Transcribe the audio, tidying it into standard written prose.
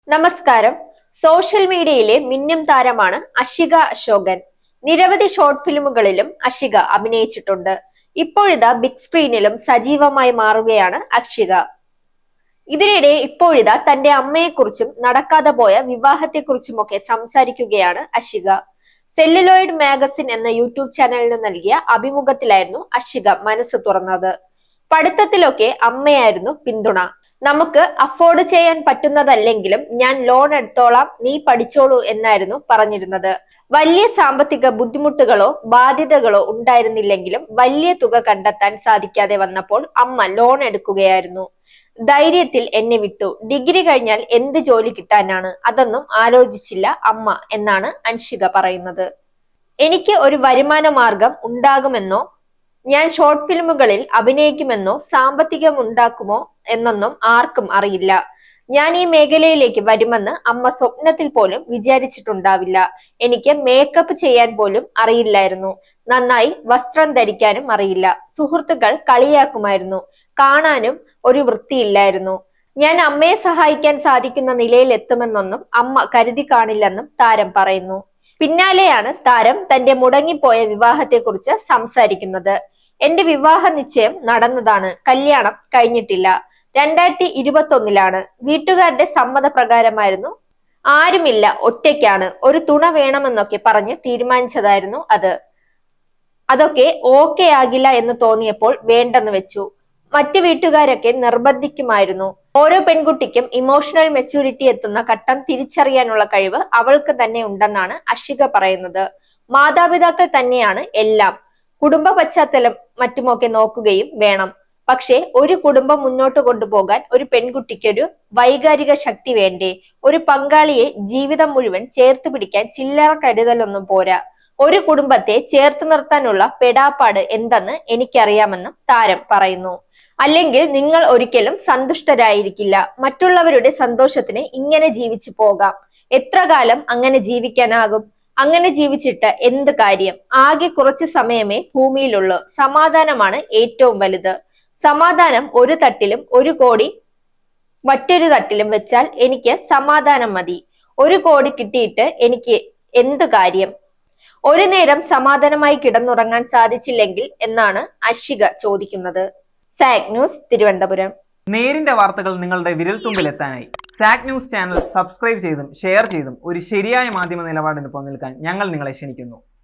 നമസ്കാരം. സോഷ്യൽ മീഡിയയിലെ മിന്നും താരമാണ് അഷിക അശോകൻ. നിരവധി ഷോർട്ട് ഫിലിമുകളിലും അഷിക അഭിനയിച്ചിട്ടുണ്ട്. ഇപ്പോഴിതാ ബിഗ് സ്ക്രീനിലും സജീവമായി മാറുകയാണ് അഷിക. ഇതിനിടെ ഇപ്പോഴിതാ തന്റെ അമ്മയെക്കുറിച്ചും നടക്കാതെ പോയ വിവാഹത്തെക്കുറിച്ചുമൊക്കെ സംസാരിക്കുകയാണ് അഷിക. സെല്ലുലോയിഡ് മാഗസിൻ എന്ന യൂട്യൂബ് ചാനലിന് നൽകിയ അഭിമുഖത്തിലായിരുന്നു അഷിക മനസ്സ് തുറന്നത്. പഠിത്തത്തിലൊക്കെ അമ്മയായിരുന്നു പിന്തുണ. നമുക്ക് അഫോർഡ് ചെയ്യാൻ പറ്റുന്നതല്ലെങ്കിലും ഞാൻ ലോൺ എടുത്തോളാം, നീ പഠിച്ചോളൂ എന്നായിരുന്നു പറഞ്ഞിരുന്നത്. വലിയ സാമ്പത്തിക ബുദ്ധിമുട്ടുകളോ ബാധ്യതകളോ ഉണ്ടായിരുന്നില്ലെങ്കിലും വലിയ തുക കണ്ടെത്താൻ സാധിക്കാതെ വന്നപ്പോൾ അമ്മ ലോൺ എടുക്കുകയായിരുന്നു. ധൈര്യത്തിൽ എന്നെ വിട്ടു. ഡിഗ്രി കഴിഞ്ഞാൽ എന്ത് ജോലി കിട്ടാനാണ്, അതൊന്നും ആലോചിച്ചില്ല അമ്മ എന്നാണ് അൻഷിക പറയുന്നത്. എനിക്ക് ഒരു വരുമാന മാർഗം ഉണ്ടാകുമെന്നോ ഞാൻ ഷോർട്ട് ഫിലിമുകളിൽ അഭിനയിക്കുമെന്നോ സാമ്പത്തികം ഉണ്ടാക്കുമോ എന്നൊന്നും ആർക്കും അറിയില്ല. ഞാൻ ഈ മേഖലയിലേക്ക് വരുമെന്ന് അമ്മ സ്വപ്നത്തിൽ പോലും വിചാരിച്ചിട്ടുണ്ടാവില്ല. എനിക്ക് മേക്കപ്പ് ചെയ്യാൻ പോലും അറിയില്ലായിരുന്നു. നന്നായി വസ്ത്രം ധരിക്കാനും അറിയില്ല. സുഹൃത്തുക്കൾ കളിയാക്കുമായിരുന്നു. കാണാനും ഒരു വൃത്തിയില്ലായിരുന്നു. ഞാൻ അമ്മയെ സഹായിക്കാൻ സാധിക്കുന്ന നിലയിൽ എത്തുമെന്നൊന്നും അമ്മ കരുതി കാണില്ലെന്നും താരം പറയുന്നു. പിന്നാലെയാണ് താരം തന്റെ മുടങ്ങിപ്പോയ വിവാഹത്തെക്കുറിച്ച് സംസാരിക്കുന്നത്. എന്റെ വിവാഹ നിശ്ചയം നടന്നതാണ്, കല്യാണം കഴിഞ്ഞിട്ടില്ല. 2021 വീട്ടുകാരുടെ സമ്മതപ്രകാരമായിരുന്നു. ആരുമില്ല, ഒറ്റയ്ക്കാണ്, ഒരു തുണ വേണമെന്നൊക്കെ പറഞ്ഞ് തീരുമാനിച്ചതായിരുന്നു അത്. അതൊക്കെ ഓക്കെ ആകില്ല എന്ന് തോന്നിയപ്പോൾ വേണ്ടെന്ന് വെച്ചു. മറ്റു വീട്ടുകാരൊക്കെ നിർബന്ധിക്കുമായിരുന്നു. ഓരോ പെൺകുട്ടിക്കും ഇമോഷണൽ മെച്യൂരിറ്റി എത്തുന്ന ഘട്ടം തിരിച്ചറിയാനുള്ള കഴിവ് അവൾക്ക് തന്നെ ഉണ്ടെന്നാണ് അഷിക പറയുന്നത്. മാതാപിതാക്കൾ തന്നെയാണ് എല്ലാം. കുടുംബ പശ്ചാത്തലം മറ്റുമൊക്കെ നോക്കുകയും വേണം. പക്ഷെ ഒരു കുടുംബം മുന്നോട്ട് കൊണ്ടുപോകാൻ ഒരു പെൺകുട്ടിക്കൊരു വൈകാരിക ശക്തി വേണ്ടേ? ഒരു പങ്കാളിയെ ജീവിതം മുഴുവൻ ചേർത്ത് പിടിക്കാൻ ചില്ലറ കരുതലൊന്നും പോരാ. ഒരു കുടുംബത്തെ ചേർത്ത് നിർത്താനുള്ള പെടാപ്പാട് എന്തെന്ന് എനിക്കറിയാമെന്നും താരം പറയുന്നു. അല്ലെങ്കിൽ നിങ്ങൾ ഒരിക്കലും സന്തുഷ്ടരായിരിക്കില്ല. മറ്റുള്ളവരുടെ സന്തോഷത്തിന് ഇങ്ങനെ ജീവിച്ചു പോകാം. എത്ര കാലം അങ്ങനെ ജീവിക്കാനാകും? അങ്ങനെ ജീവിച്ചിട്ട് എന്ത് കാര്യം? ആകെ കുറച്ചു സമയമേ ഭൂമിയിലുള്ളൂ. സമാധാനമാണ് ഏറ്റവും വലുത്. സമാധാനം ഒരു തട്ടിലും 1 കോടി മറ്റൊരു തട്ടിലും വെച്ചാൽ എനിക്ക് സമാധാനം മതി. 1 കോടി കിട്ടിയിട്ട് എനിക്ക് എന്ത് കാര്യം? ഒരു നേരം സമാധാനമായി കിടന്നുറങ്ങാൻ സാധിച്ചില്ലെങ്കിൽ എന്നാണ് അഷിക ചോദിക്കുന്നത്. Zag news, Thiruvananthapuram. നേരിന്റെ വാർത്തകൾ നിങ്ങളുടെ വിരൽത്തുമ്പിൽ എത്താനായി സാഗ് ന്യൂസ് ചാനൽ സബ്സ്ക്രൈബ് ചെയ്തും ഷെയർ ചെയ്തും ഒരു ശരിയായ മാധ്യമ നിലപാടിന് നിൽക്കാൻ ഞങ്ങൾ നിങ്ങളെ ക്ഷണിക്കുന്നു.